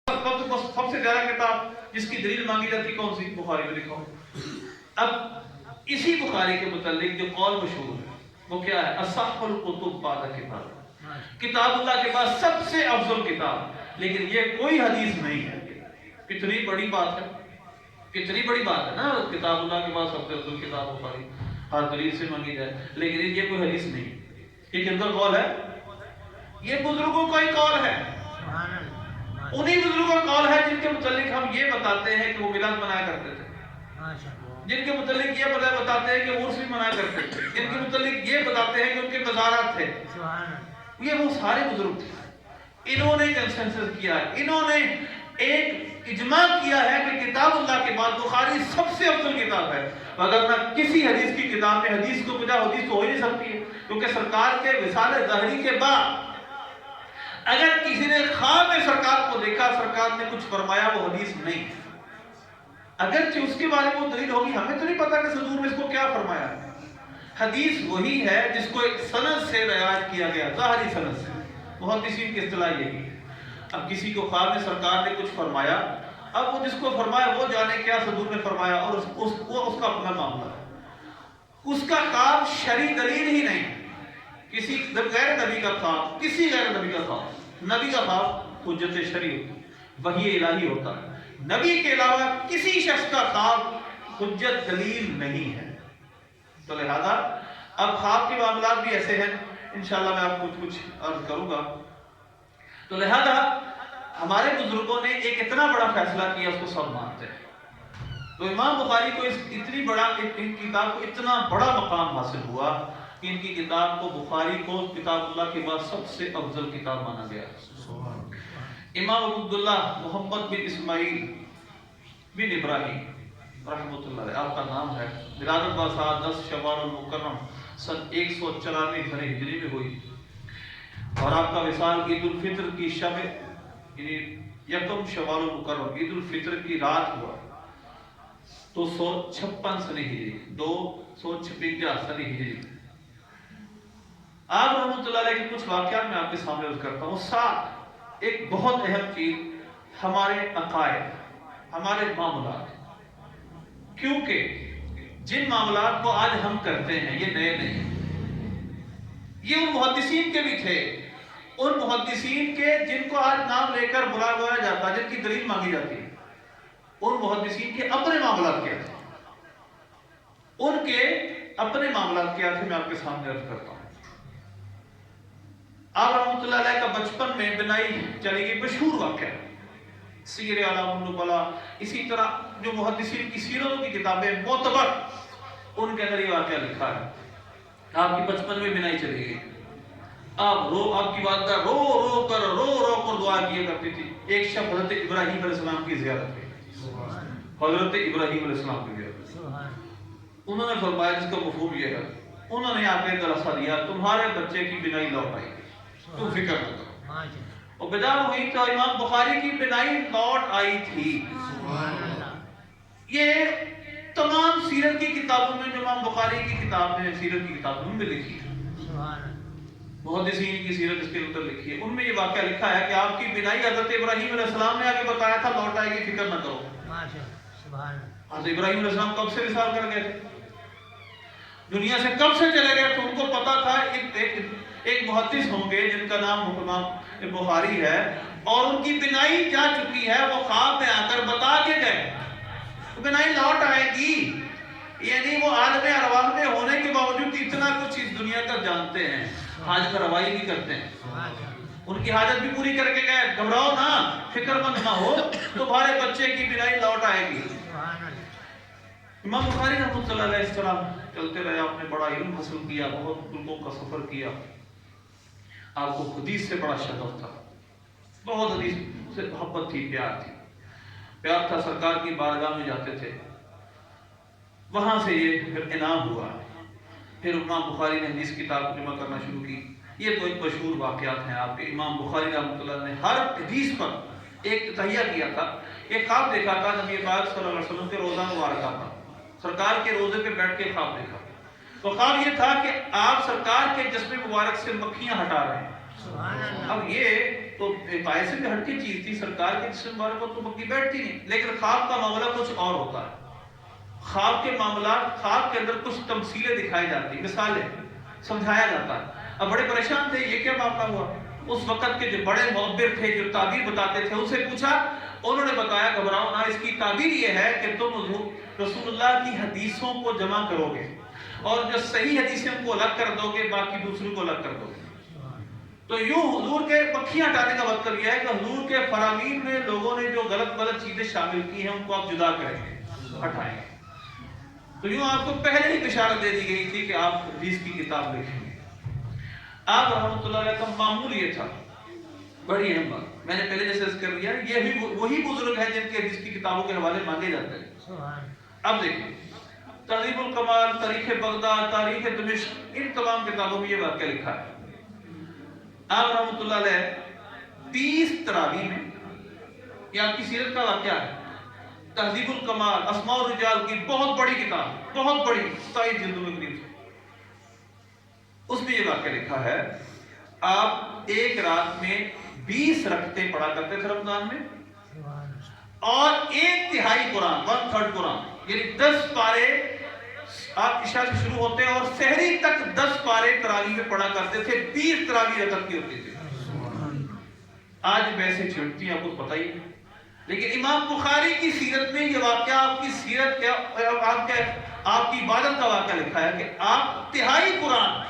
سب سے زیادہ کتاب جس کی دلیل مانگی جاتی کون سی؟ بخاری میں لکھا ہو۔ اب اسی بخاری کے متعلق جو قول مشہور ہے وہ کیا ہے؟ اصح الکتب بعد کتاب، کتاب اللہ کے بعد سب سے افضل کتاب، لیکن یہ کوئی حدیث نہیں ہے۔ کتنی بڑی بات ہے، کتنی بڑی بات ہے نا، کتاب اللہ کے بعد سب سے افضل کتاب بخاری، ہر دلیل سے مانگی جائے، لیکن یہ کوئی حدیث نہیں۔ یہ کن کا قول ہے؟ یہ بزرگوں کا ہی قول ہے، انہی بزرگوں کا قول ہے جن کے متعلق ہم یہ بتاتے ہیں کہ وہ میلاد منایا کرتے تھے، جن کے متعلق یہ بتاتے ہیں کہ عرس بھی منایا کرتے تھے، جن کے متعلق یہ بتاتے ہیں کہ ان کے مزارات تھے۔ یہ وہ سارے بزرگ تھے، انہوں نے کنسنسس کیا ہے، انہوں نے ایک اجماع کیا ہے کہ کتاب اللہ کے بعد بخاری سب سے افضل کتاب ہے، وگرنہ کسی حدیث کی کتاب میں حدیث کو بجا حدیث تو ہو ہی نہیں سکتی ہے، کیونکہ سرکار کے وصال ظاہری کے بعد اگر کسی نے خواب میں سرکار کو دیکھا، سرکار نے کچھ فرمایا، وہ حدیث نہیں، اگرچہ اس کے بارے میں وہ دلیل ہوگی، ہمیں تو نہیں پتا کہ حضور نے اس کو کیا فرمایا ہے۔ حدیث وہی ہے جس کو ایک سند سے روایت کیا گیا، ظاہری سند سے، محدثین کی اصطلاح یہی ہے۔ اب کسی کو خواب میں سرکار نے کچھ فرمایا، اب وہ جس کو فرمایا وہ جانے کیا حضور نے فرمایا، اور اس کا اپنا معاملہ ہے، اس کا خواب شرعی دلیل ہی نہیں۔ کسی غیر نبی کا خواب، کسی غیر نبی کا خواب، نبی کا خواب حجت شرعی ہوتا ہے، وحی الہی ہوتا ہے، نبی کے علاوہ کسی شخص کا خواب حجت دلیل نہیں ہے۔ تو لہذا اب خواب کے معاملات بھی ایسے ہیں، انشاءاللہ میں آپ کو کچھ عرض کروں گا۔ تو لہذا ہمارے بزرگوں نے ایک اتنا بڑا فیصلہ کیا، اس کو سب مانتے ہیں۔ تو امام بخاری کو ان کتاب کو اتنا بڑا مقام حاصل ہوا کہ ان کی کتاب کو، بخاری کو، کتاب اللہ کے بعد سب سے افضل کتاب مانا گیا۔ امام عبداللہ محمد بن اسماعیل بن ابراہیم رحمۃ اللہ علیہ، آپ کا نام ہے، ولادت باسا 10 شوال المکرم سن 194 ہجری میں ہوئی، اور آپ کا وصال عید الفطر کی شب یعنی 1 شوال المکرم عید الفطر کی رات ہوا، 256 سنی ہجری، 256 سنی ہجری۔ آپ رحمۃ اللہ علیہ کے کچھ واقعات میں آپ کے سامنے عرض کرتا ہوں۔ ساتھ ایک بہت اہم چیز، ہمارے عقائد، ہمارے معاملات، کیونکہ جن معاملات کو آج ہم کرتے ہیں یہ نئے نہیں، یہ ان محدثین کے بھی تھے، ان محدثین کے جن کو آج نام لے کر بلایا جاتا ہے، جن کی دلیل مانگی جاتی ہے، ان محدثین کے اپنے معاملات کیا تھے، ان کے اپنے معاملات کیا تھے، میں آپ کے سامنے عرض کرتا ہوں۔ آپ رحمۃ اللہ علیہ کا بچپن میں بنائی چلی گئی مشہور واقعہ، سیر اعلام النبلاء، اسی طرح جو محدثین کی سیرتوں کی کتابیں معتبر، ان کے اندر یہ واقعہ لکھا ہے۔ آپ کی بچپن میں بنائی چلی گئی، آپ کی والدہ رو کر دعا کیا کرتی تھی۔ ایک شب حضرت ابراہیم علیہ السلام کی زیارت کی، حضرت ابراہیم علیہ السلام کی زیارت، انہوں نے فرمایا، جس کا مفہوم یہ ہے، انہوں نے آپ کو دلاسا دیا، تمہارے بچے کی بنائی لوٹ آئی، تم فکر نہ کرو۔ اور بیدار ہوئی تو امام بخاری کی بنائی لوٹ آئی تھی۔ یہ تمام سیرت کی کتابوں میں، جو امام بخاری کی کتاب میں، سیرت کی کتابوں میں لکھی ہے، محدثین کی سیرت اس کے اندر لکھی ہے، ان میں یہ واقعہ لکھا ہے کہ آپ کی بنائی حضرت ابراہیم علیہ السلام نے آگے بتایا تھا، لوٹ آئے گی، فکر نہ کرو۔ حضرت ابراہیم علیہ السلام کب سے وصال کر گئے تھے، دنیا سے کب سے چلے گئے تھے، ان کو پتا تھا ایک محدث ہوں گے جن کا نام امام بخاری ہے، اور ان کی بنائی جا چکی ہے، وہ خواب میں آ کر بتا کے گئے، بنائی لوٹ آئے گی، یعنی وہ عالم ارواح میں ہونے کے باوجود اتنا کچھ اس دنیا کا جانتے ہیں، حاجت روائی بھی کرتے ہیں، ان کی حاجت بھی پوری کر کے گئے، گھبراؤ نہ، فکر مند نہ ہو، تمہارے بچے کی بنائی لوٹ آئے گی۔ امام بخاری رحمۃ اللہ علیہ اس طرح چلتے رہے، آپ نے بڑا علم حاصل کیا، بہت ملکوں کا سفر کیا، آپ کو حدیث سے بڑا شغف تھا، بہت حدیث سے محبت تھی، پیار تھا، سرکار کی بارگاہ میں جاتے تھے، وہاں سے یہ پھر انعام ہوا، پھر امام بخاری نے حدیث کتاب جمع کرنا شروع کی۔ یہ تو ایک مشہور واقعات ہیں آپ کے۔ امام بخاری رحمۃ اللہ نے ہر حدیث پر ایک تہیہ کیا تھا، ایک خواب دیکھا تھا نبی پاک صلی اللہ علیہ وسلم کے روزہ مبارکہ پر، سرکار کے روزے پہ بیٹھ کے خواب دیکھا، تو خواب یہ تھا کہ آپ سرکار کے جسم مبارک سے مکھیاں ہٹا رہے ہیں۔ اب یہ تو پائے سے بھی ہٹ کی چیز تھی، سرکار کے جسم مبارک کو تو بکی بیٹھتی نہیں، لیکن خواب کا معاملہ کچھ اور ہوتا ہے۔ خواب کے معاملات، خواب کے اندر کچھ تمثیلیں دکھائی جاتی، مثالیں سمجھایا جاتا ہے۔ اب بڑے پریشان تھے، یہ کیا معاملہ ہوا؟ اس وقت کے جو بڑے معبر تھے، جو تعبیر بتاتے تھے، ان سے پوچھا، انہوں نے بتایا گھبراؤ نہ، اس کی تعبیر یہ ہے کہ تم رسول اللہ کی حدیثوں کو جمع کرو گے اور جو صحیح حدیثیں ان کو الگ کر دو گے، باقی دوسروں کو الگ کر دو گے۔ تو یوں حضور کے پکھیاں ہٹانے کا مطلب یہ ہے کہ حضور کے فرامین میں لوگوں نے جو غلط چیزیں شامل کی ہیں ان کو آپ جدا کریں گے، ہٹائیں گے۔ تو یوں آپ کو پہلے ہی بشارت دے دی گئی تھی کہ آپ حدیث کی کتاب لکھیں گے۔ آپ رحمۃ اللہ علیہ کا معمول یہ تھا، بڑی اہم بات میں نے پہلے جیسے ذکر کیا، یہ بھی وہی بزرگ ہیں جن کے حدیث کی کتابوں کے حوالے مانگے جاتے ہیں۔ اب دیکھیں، تہذیب الکمال، تاریخ بغداد، تاریخ دمشق، ان تمام کتابوں میں یہ واقعہ لکھا ہے۔ آپ رحمۃ اللہ علیہ 30 تراویح میں، یہ آپ کی سیرت کا واقعہ ہے، تہذیب الکمال، اسماء الرجال کی بہت بڑی کتاب، بہت بڑی، 27 جلدوں میں قریب، اس میں یہ واقعہ لکھا ہے۔ آپ ایک رات میں 20 رکعتیں پڑھا کرتے تھے رمضان میں، اور 1/3 قرآن، 1/3 قرآن، یعنی 10 پارے آپ عشاء سے شروع ہوتے ہیں اور سحری تک 10 پارے تراویح میں پڑھا کرتے تھے، 20 تراویح رکعت کی ہوتی تھی۔ آج ویسے چھٹتی ہیں، آپ کو پتہ ہی نہیں، لیکن امام بخاری کی سیرت میں یہ واقعہ آپ کی سیرت کیا، آپ کی عبادت کا واقعہ لکھا ہے کہ آپ 1/3 قرآن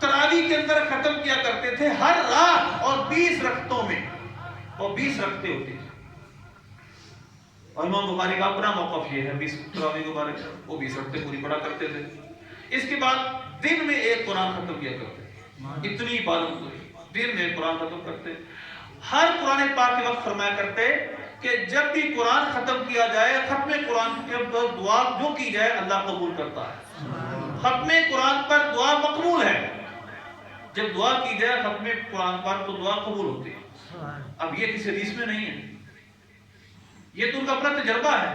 تراویح کے اندر ختم کیا کرتے تھے ہر رات، اور 20 رکعتوں میں، اور 20 رکعتیں ہوتی تھی۔ اور امام بخاری کا اپنا موقف یہ ہے، 20 تراویح کے بارے میں، وہ 20 رکعتیں پوری پڑھا کرتے تھے۔ اس کے بعد دن میں ایک قرآن ختم کیا کرتے، اتنی عبادت ہوئی، دن میں ایک قرآن ختم کرتے۔ ہر قرآن پاک کے وقت فرمایا کرتے کہ جب بھی قرآن ختم کیا جائے، ختم قرآن کے دعا جو کی جائے اللہ قبول کرتا ہے۔ ختم قرآن پر دعا مقبول ہے، جب دعا کی جائے ختم قرآن پر تو دعا قبول ہوتی ہے۔ اب یہ کسی حدیث میں نہیں ہے، یہ تو ان کا اپنا تجربہ ہے،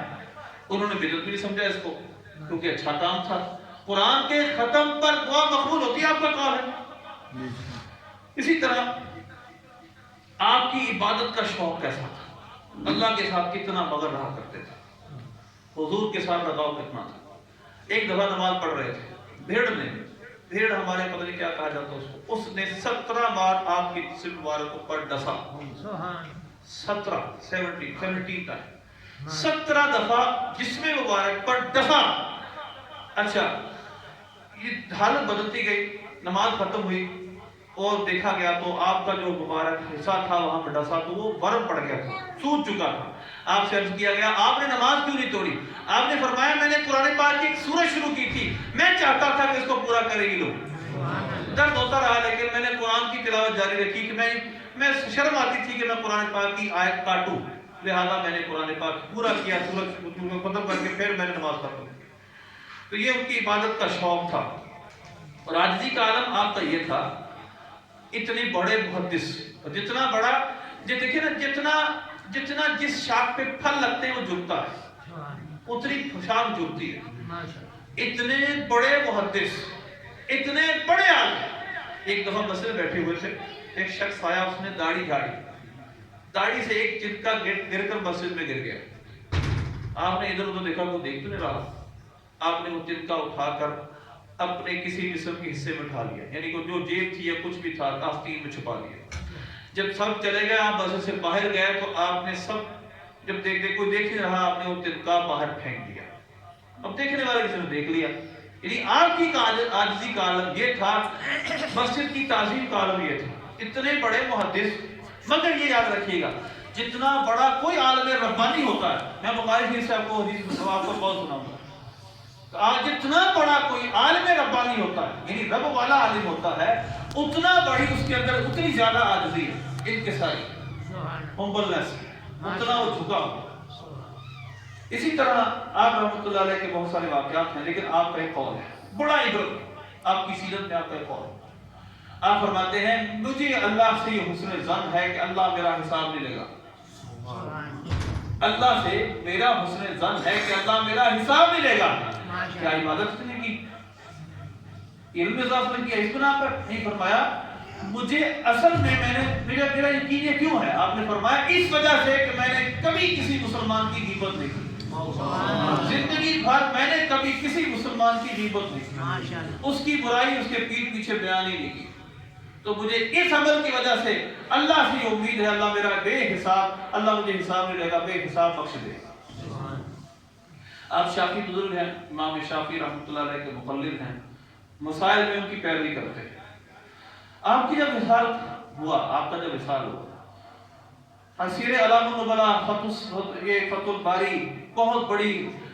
انہوں نے بدعت بھی نہیں سمجھا اس کو، کیونکہ اچھا کام تھا۔ قرآن کے ختم پر دعا مقبول ہوتی ہے، آپ کا قول ہے۔ اسی طرح آپ کی عبادت کا شوق کیسا تھا، اللہ کے ساتھ کتنا مغر رہا کرتے تھے، حضور کے ساتھ لگاؤ کتنا تھا۔ ایک دفعہ نماز پڑھ رہے تھے، بھیڑ ہمارے پتہ نہیں کیا کہا جاتا اس کو، اس نے 17 بار آپ کی جسم مبارک پر ڈسا، 17 کا 17 دفعہ جسم مبارک پر ڈسا۔ اچھا، یہ حالت بدلتی گئی، نماز ختم ہوئی اور دیکھا گیا تو آپ کا جو مبارک حصہ تھا وہاں پر ڈسا تو وہ ورم پڑ گیا تھا، سوج چکا تھا۔ آپ سے عرض کیا گیا آپ نے نماز کیوں نہیں توڑی؟ آپ نے فرمایا میں نے قرآن پاک کی ایک سورت شروع کی تھی، میں چاہتا تھا کہ اس کو پورا کرے گی لوگ، درد ہوتا رہا لیکن میں نے قرآن کی تلاوت جاری رکھی، کہ میں شرم آتی تھی کہ میں قرآن پاک کی آیت کاٹوں، لہذا میں نے قرآن پاک پورا کیا، سورت ختم کر کے پھر میں نے نماز ختم کی۔ تو یہ ان کی عبادت کا شوق تھا، اور عاجزی کا عالم آپ کا یہ تھا۔ اتنے بڑے محدث، جتنا بڑا، دیکھیں نا، جتنا جس شاخ پہ پھل لگتے ہیں وہ جھکتا ہے، اتنی شاخ جھکتی ہے۔ اتنے بڑے محدث، اتنے بڑے عالم، ایک دفعہ مسجد میں بیٹھے ہوئے تھے، ایک شخص آیا، اس نے داڑھی جھاڑی، داڑھی سے ایک چٹکا گر کر مسجد میں گر گیا۔ آپ نے ادھر ادھر دیکھا، وہ دیکھ تو نہیں رہا، آپ نے وہ چٹکا اٹھا کر اپنے کسی جسم کے حصے میں اٹھا لیا، یعنی کہ جو جیب تھی یا کچھ بھی تھا آستین میں چھپا لیا۔ جب سب چلے گئے، آپ مسجد سے باہر گئے تو آپ نے سب، جب کوئی دیکھ نہیں رہا، آپ نے وہ تنکا باہر پھینک دیا۔ اب دیکھنے والے کسی نے دیکھ لیا، یعنی آپ کی عاجزی کا عالم یہ تھا، مسجد کی تعظیم کا عالم یہ تھا۔ اتنے بڑے محدث، مگر یہ یاد رکھیے گا جتنا بڑا کوئی عالم ربانی ہوتا ہے، میں بخاری شریف سے آپ کو حدیث آپ کو بہت سناؤں گا، جتنا بڑا کوئی عالم ربانی ہوتا ہے، یعنی رب والا عالم ہوتا ہے، اتنا بڑی اس کے اندر اتنی زیادہ عاجزی ہے، انکساری، ہمبلنس، اتنا وہ جھکا ہوا۔ اسی طرح آپ رحمۃ اللہ علیہ کے بہت سارے واقعات ہیں، لیکن آپ کا ایک قول ہے بڑا عبرت، آپ کی سیرت میں آپ کا ایک قول ہے۔ آپ فرماتے ہیں مجھے اللہ سے یہ حسن ظن ہے کہ اللہ میرا حساب نہیں لے گا، اللہ سے میرا حسن ظن ہے کہ اللہ میرا حساب نہیں لے گا۔ کیا عبادت نے کی، علم اضافہ نے کیا، اس بنا پر نہیں فرمایا مجھے اصل میں میرا یقین یہ کیوں ہے؟ آپ نے فرمایا اس وجہ سے کہ میں نے کبھی کسی مسلمان کی غیبت نہیں کی، زندگی بھر میں نے کبھی کسی مسلمان کی غیبت نہیں کی، اس کی برائی اس کے پیٹھ پیچھے بیان ہی نہیں کی۔ تو مجھے اس عمل کی وجہ سے اللہ سے امید ہے اللہ میرا بے حساب، اللہ مجھے حساب نہیں لے گا، بے حساب بخش دے گا۔ آپ شافعی بزرگ ہیں، امام شافعی رحمۃ اللہ علیہ کے مقلد ہیں، مسائل میں ان کی پیروی کرتے ہیں۔ آپ کی جب وصال ہوا، آپ کا جب وصال ہوا، سیر اعلام النبلاء فتح الباری بہت بڑی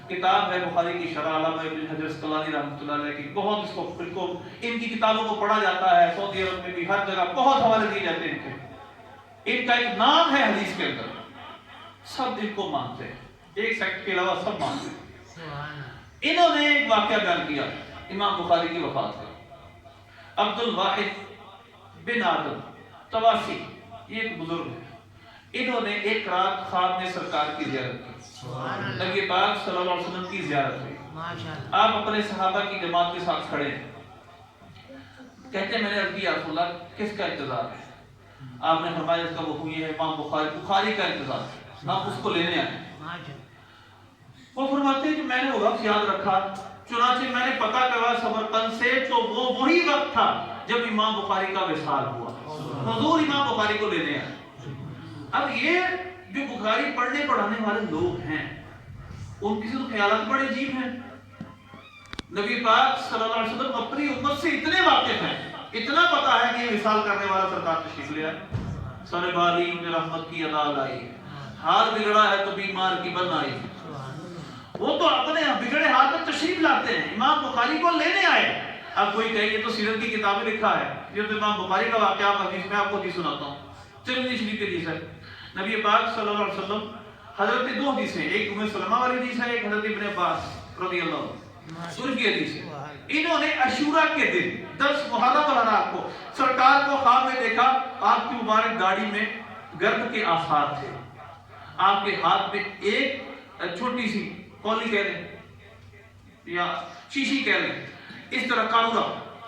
کتاب ہے بخاری کی شرح، علامہ ابن حجر اسقلانی رحمۃ اللہ علیہ کی، بہت اس کو ان کی کتابوں کو پڑھا جاتا ہے، سعودی عرب میں بھی ہر جگہ بہت حوالے دیے جاتے ہیں ان کا ایک نام ہے حدیث کے اندر، سب ان کو مانتے ہیں، ایک سیکٹ کے علاوہ سب مانتے ہیں۔ انہوں نے ایک واقعہ بیان کیا امام بخاری کی وفات کا۔ عبد الواحد بن آدم تواسی، یہ ایک بزرگ ہے، انہوں نے ایک رات خواب میں سرکار کی زیارت کی، نبی پاک صلی اللہ علیہ وسلم کی زیارت ہوئی، آپ اپنے صحابہ کی جماعت کے ساتھ کھڑے ہیں، کہتے ہیں میں نے عرض کیا رسول اللہ کس کا انتظار ہے؟ آپ نے فرمایا اس کا وقوع یہ ہے امام بخاری کا انتظار ہے، ہم اس کو لینے آئے۔ وہ فرماتے ہیں کہ میں نے وہ وقت یاد رکھا، چنانچہ میں نے پتہ کرا سمرقند سے، تو وہ وہی وقت تھا جب امام بخاری کا وصال ہوا، حضور امام بخاری کو لینے آئے۔ اب یہ جو بخاری پڑھنے پڑھانے والے لوگ ہیں ان کی تو خیالات بڑے عجیب ہیں۔ نبی پاک صلی اللہ علیہ وسلم اپنی امت سے اتنے واقف ہیں، اتنا پتا ہے کہ یہ وصال کرنے والا سرکار تشریف لے آئے، سر بالی میں رحمت کی ادا لائی، حال بگڑا ہے تو بیمار کی بن آئی۔ وہ تو اپنے بگڑے حال میں تشریف لاتے ہیں، امام بخاری کو لینے آئے۔ اب کوئی کہے یہ تو سیرت کی کتاب میں لکھا ہے، یہ تو امام بخاری کا واقعہ حدیث میں آپ کو حدیث سناتا ہوں، ترمذی شریف کی حدیث ہے۔ نبی پاک صلی اللہ علیہ وسلم حضرت دو حدیث ہیں، ایک ام سلمہ والی حدیث ہے، ایک حضرت ابن عباس رضی اللہ عنہ ان کی حدیث ہے۔ انہوں نے عاشورہ کے دن 10 محرم الحرام کو سرکار کو خواب میں دیکھا، آپ کی مبارک داڑھی میں گرد کے آثار تھے، آپ کے ہاتھ میں ایک چھوٹی سی کولی کہہ لیں یا شیشی کہہ لیں، اس طرح کانورا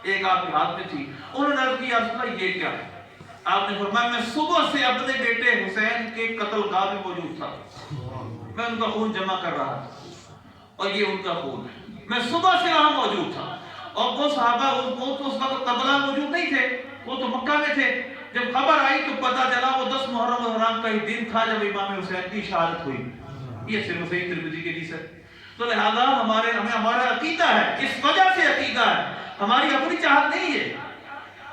ایک آپ کے ہاتھ میں تھی۔ انہوں نے عرض کیا رسول اللہ یہ کیا ہے؟ آپ نے فرمایا میں صبح سے اپنے بیٹے حسین کے قتل گاہ میں موجود تھا، میں ان کا خون جمع کر رہا تھا اور یہ ان کا خون ہے، میں صبح سے وہاں موجود تھا۔ اور وہ صحابہ وہ تو اس وقت قبلہ موجود نہیں تھے، وہ تو مکہ میں تھے۔ جب خبر آئی تو پتہ چلا وہ 10 محرم الحرام کا ہی دن تھا جب امام حسین کی شہادت ہوئی۔ یہ صرف صحیح ترمذی کے حدیث ہے۔ تو لہذا ہمارا عقیدہ ہے، اس وجہ سے عقیدہ ہے، ہماری اپنی چاہت نہیں ہے،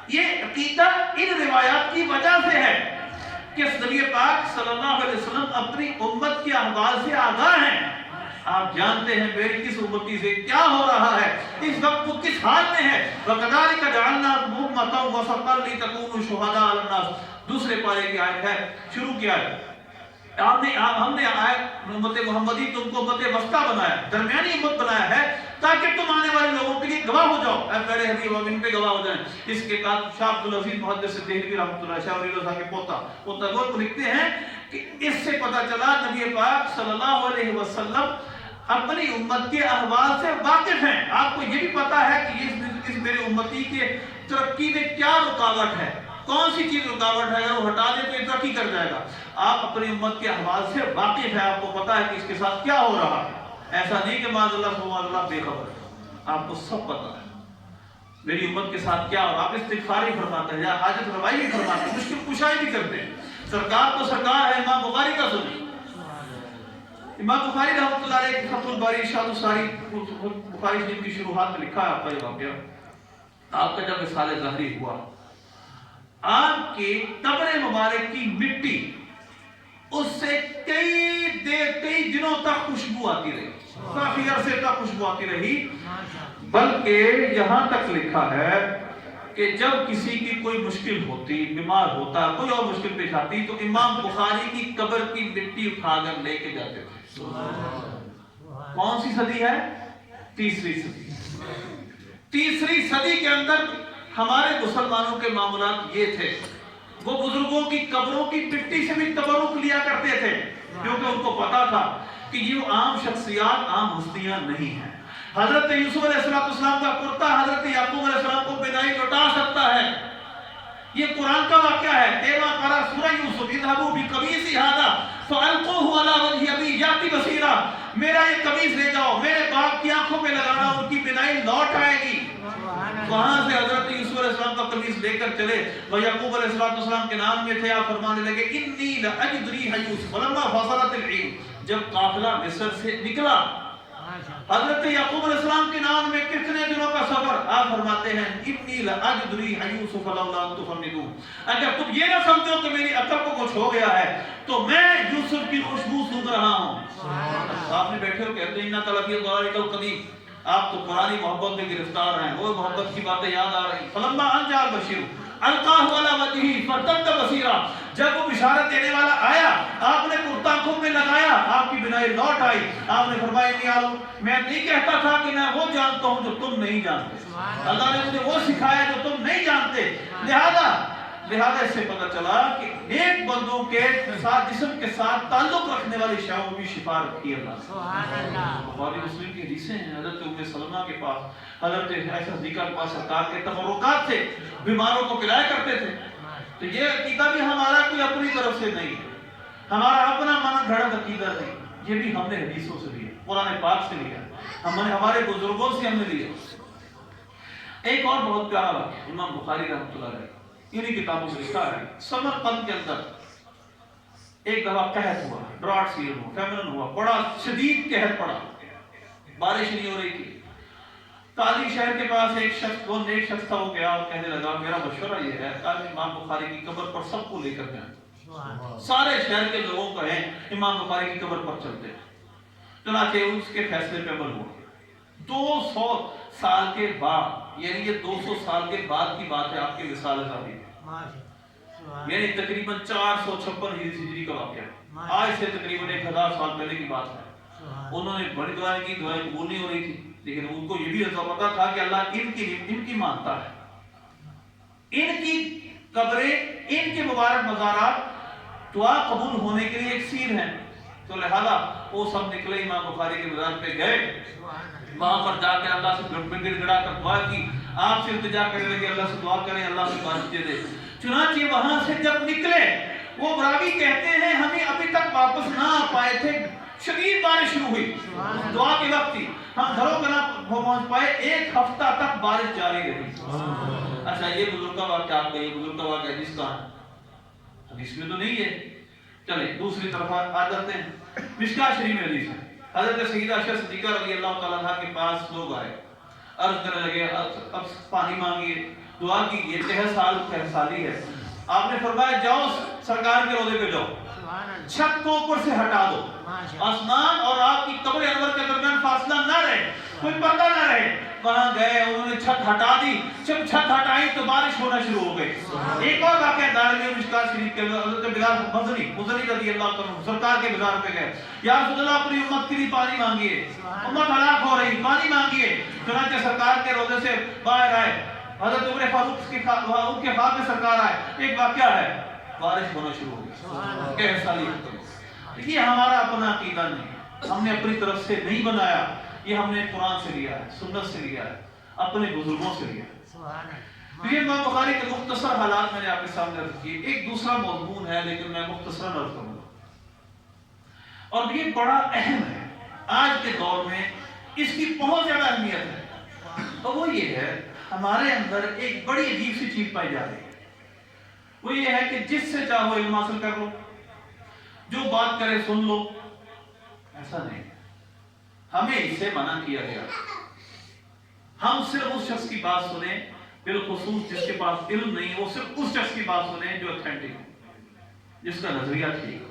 یہ عقیدہ ان روایات کی وجہ سے ہے کہ نبی پاک صلی اللہ علیہ وسلم اپنی امت کے احوال سے آگاہ ہیں۔ آپ جانتے ہیں میری کس امتی سے کیا ہو رہا ہے، اس وقت وہ کس حال میں ہے۔ وَكَذَلِكَ جَعَلْنَاكُمْ أُمَّةً وَسَطًا لِتَكُونُوا شُهَدَاءَ عَلَى النَّاسِ، دوسرے پارے کی آیت ہے، شروع کیا ہے ہم نے امت محمدی تم کو امت وسطیٰ بنایا، درمیانی امت بنایا ہے تاکہ تم آنے والے لوگوں کے لیے گواہ ہو جاؤ، اے پیارے حبیب ہم ان پہ گواہ ہو جائیں۔ اس کے بعد شاہ عبد العزیز محدث دہلوی رحمۃ اللہ شاہ ولی اللہ کے پوتا وہ لکھتے ہیں کہ اس سے پتہ چلا نبی پاک صلی اللہ علیہ وسلم اپنی امت کے احوال سے واقف ہیں۔ آپ کو یہ بھی پتا ہے کہ اس میرے امتی کے ترقی میں کیا رکاوٹ ہے، کون سی چیز رکاوٹ ہے، اگر وہ ہٹا دے تو یہ ترقی کر جائے گا۔ آپ اپنی امت کے احوال سے واقف ہیں، آپ کو پتا ہے کہ اس کے ساتھ کیا ہو رہا ہے، ایسا نہیں کہ معاذ اللہ سبحان اللہ بے خبر ہے، آپ کو سب پتا ہے میری امت کے ساتھ کیا ہو رہا ہے۔ آپ استغفار ہی فرماتے ہیں یا حاجت روائی بھی فرماتے ہیں، مشکل کشائی بھی کرتے ہیں۔ سرکار تو سرکار ہے، امام بخاری کا سنی، امام بخاری رحمۃ اللہ علیہ فتح الباری ارشاد الساری بخاری شریف کی شروحات میں لکھا ہے آپ کا یہ واقعہ۔ آپ کا جب وصال ظاہری ہوا، آپ کے قبر مبارک کی مٹی اس سے کئی دنوں تک خوشبو آتی رہی، کافی عرصے تک خوشبو آتی رہی، بلکہ یہاں تک لکھا ہے کہ جب کسی کی کوئی مشکل ہوتی، بیمار ہوتا، کوئی اور مشکل پیش آتی تو امام بخاری کی قبر کی مٹی اٹھا کر لے کے جاتے تھے۔ کون سی صدی ہے؟ تیسری صدی۔ تیسری صدی کے اندر ہمارے مسلمانوں کے معاملات یہ تھے، وہ بزرگوں کی قبروں کی مٹی سے بھی تبرک لیا کرتے تھے، کیونکہ ان کو پتا تھا کہ یہ عام شخصیات، عام ہستیاں نہیں ہیں۔ حضرت یوسف علیہ السلام کا کرتا حضرت یعقوب علیہ السلام کو بینائی لوٹا سکتا ہے، یہ قرآن کا واقعہ ہے. 13 پارہ سورہ یوسف. اذهبوا بقمیصی ھذا فالقوه علی وجه ابی یاتی بصیرا. میرا یہ قمیص لے جاؤ, میرے باپ کی آنکھوں پہ لگانا, ان کی بینائی لوٹ آئے گی. وہاں سے حضرت یوسف علیہ السلام کا قمیص لے کر چلے. وہ یعقوب علیہ السلام کے نام میں تھے. آپ فرمانے لگے انی لاجد ریح یوسف فلما فصلت العیر. جب قافلہ مصر سے نکلا, حضرت یعقوب علیہ السلام کے نام میں کتنے دنوں کا سفر, آپ فرماتے ہیں انی لاجد ریح یوسف لولا ان تفندون. اگر تم یہ نہ سمجھو کہ میری عقل کو کچھ ہو گیا ہے, تو میں یوسف کی خوشبو سونگ رہا ہوں. آپ نے بیٹھے ہو کہتے ہیں انک لفی ضلالک القدیم. آپ تو پرانی محبت میں گرفتار ہیں, وہ محبت کی باتیں یاد آ رہی. فلما ان جاء البشیر القاہ علی وجهه فارتد بصیرا. جب وہ بشارت دینے والا آیا, آپ نے کرتا آنکھوں میں لگایا, آپ کی بینائی لوٹ آئی. آپ نے فرمایا انی عالم, میں نہیں کہتا تھا کہ میں وہ جانتا ہوں جو تم نہیں جانتے. اللہ نے مجھے وہ سکھایا جو تم نہیں جانتے. لہذا اس سے پتہ چلا کہ نیک بندوں کے ساتھ, جسم کے ساتھ تعلق رکھنے والی شیوں میں بھی شفا رکھی ہے اللہ. سبحان اللہ. بخاری مسلم کی حدیثیں ہیں. حضرت ام سلمہ کے پاس, حضرت عائشہ صدیقہ کے پاس سرکار کے تبرکات سے بیماروں کو پلایا کرتے تھے. تو یہ عقیدہ بھی ہمارا کوئی اپنی طرف سے نہیں ہے, ہمارا اپنا من گھڑت عقیدہ نہیں. یہ بھی ہم نے حدیثوں سے لیا, قرآن پاک سے لیا, ہم نے ہمارے بزرگوں سے ہم نے لیا. ایک اور بہت پیارا واقعہ امام بخاری رحمۃ اللہ علیہ انہی کتابوں میں لکھا ہے. سمرقند کے اندر ایک دفعہ قحط ہوا, ڈراٹ سیزن ہوا, فیمن ہوا, بڑا شدید قحط پڑا, بارش نہیں ہو رہی تھی. قاضی شہر کے پاس ایک شخص, وہ نیک شخص تھا, وہ گیا اور کہنے لگا میرا مشورہ یہ ہے کہ امام بخاری کی قبر پر سب کو لے کر جائیں, سارے شہر کے لوگوں کو کہیں امام بخاری کی قبر پر چلتے ہیں. چنانچہ اس کے فیصلے پہ عمل ہوا. 200 سال کے بعد, یعنی یہ 200 سال کے بعد کی بات ہے آپ کے وصال شادی, یعنی تقریباً 456 ہجری کا واقعہ ہے. آج سے تقریباً 1000 سال پہلے کی بات ہے. انہوں نے بڑی دعائیں کی, دعائیں قبول نہیں ہو رہی تھی, لیکن ان کو یہ بھی پتا تھا کہ اللہ ان کی مانتا ہے. ان کی قبریں, ان کے مبارک مزارات دعا قبول ہونے کے لیے ایک سیر ہیں. تو لہذا وہ سب نکلے, امام بخاری کے مزار پہ گئے, وہاں پر جا کے اللہ سے گڑ گڑا کر دعا کی. آپ سے التجا کرنے لگے اللہ سے دعا کریں اللہ سے بارش دے دے. چنانچہ وہاں سے جب نکلے, وہ راوی کہتے ہیں ہمیں ابھی تک واپس نہ آ پائے تھے, شدید بارش شروع ہوئی, دعا کے وقت تھی, ہم گھروں پہ نہ پہنچ پائے, 1 ہفتہ تک بارش جاری رہی. اچھا یہ بزرگ کا واقعہ, آپ کا یہ بزرگ کا واقعہ جس کا حدیث میں تو نہیں ہے. چلیں دوسری طرف آ جاتے ہیں. مشکاہ شریف میں حدیث ہے, حضرت سیدہ عائشہ صدیقہ رضی اللہ تعالیٰ عنہ کے پاس لوگ آئے, عرض کرنے لگے اب پانی مانگیے, دعا کیجیے, 13 سال سالی ہے. آپ نے فرمایا جاؤ سرکار کے روضے پہ جاؤ, چھت کو اوپر سے ہٹا دو, آسمان اور آپ کی قبر انور کے درمیان فاصلہ نہ رہے, کوئی پردہ نہ رہے. وہاں گئے, انہوں نے چھت ہٹا دی. جب چھت ہٹائی تو بارش ہونا شروع ہو گئی. ایک اور واقعہ دارمی اور مشکاہ شریف کے حضرت بلال مزنی رضی اللہ عنہ سرکار کے بازار پہ گئے, یا رسول اللہ اپنی امت کے لیے پانی مانگیے, امت ہلاک ہو رہی, پانی مانگیے. چنانچہ سرکار کے روضے سے باہر آئے, حضرت عمر فاروق کے خواب میں سرکار آئے. ایک واقعہ ہے, بارش ہونا شروع ہو گئی. کہہ سالی یہ ہمارا اپنا عقیدہ نہیں, ہم نے اپنی طرف سے نہیں بنایا, یہ ہم نے قرآن سے لیا ہے, سنت سے لیا ہے, اپنے بزرگوں سے لیا ہے. یہ امام بخاری کے مختصر حالات میں نے آپ کے سامنے عرض کیے. ایک دوسرا موضوع ہے لیکن میں مختصراً عرض کروں گا, اور یہ بڑا اہم ہے آج کے دور میں, اس کی بہت زیادہ اہمیت ہے. اور وہ یہ ہے, ہمارے اندر ایک بڑی عجیب سی چیز پائی جا رہی ہے. وہ یہ ہے کہ جس سے چاہو علم حاصل کر لو, جو بات کرے سن لو. ایسا نہیں, ہمیں اسے منع کیا گیا. ہم صرف اس شخص کی بات سنیں, بالخصوص جس کے پاس علم نہیں, وہ صرف اس شخص کی بات سنیں جو اتھینٹک ہے, جس کا نظریہ ٹھیک.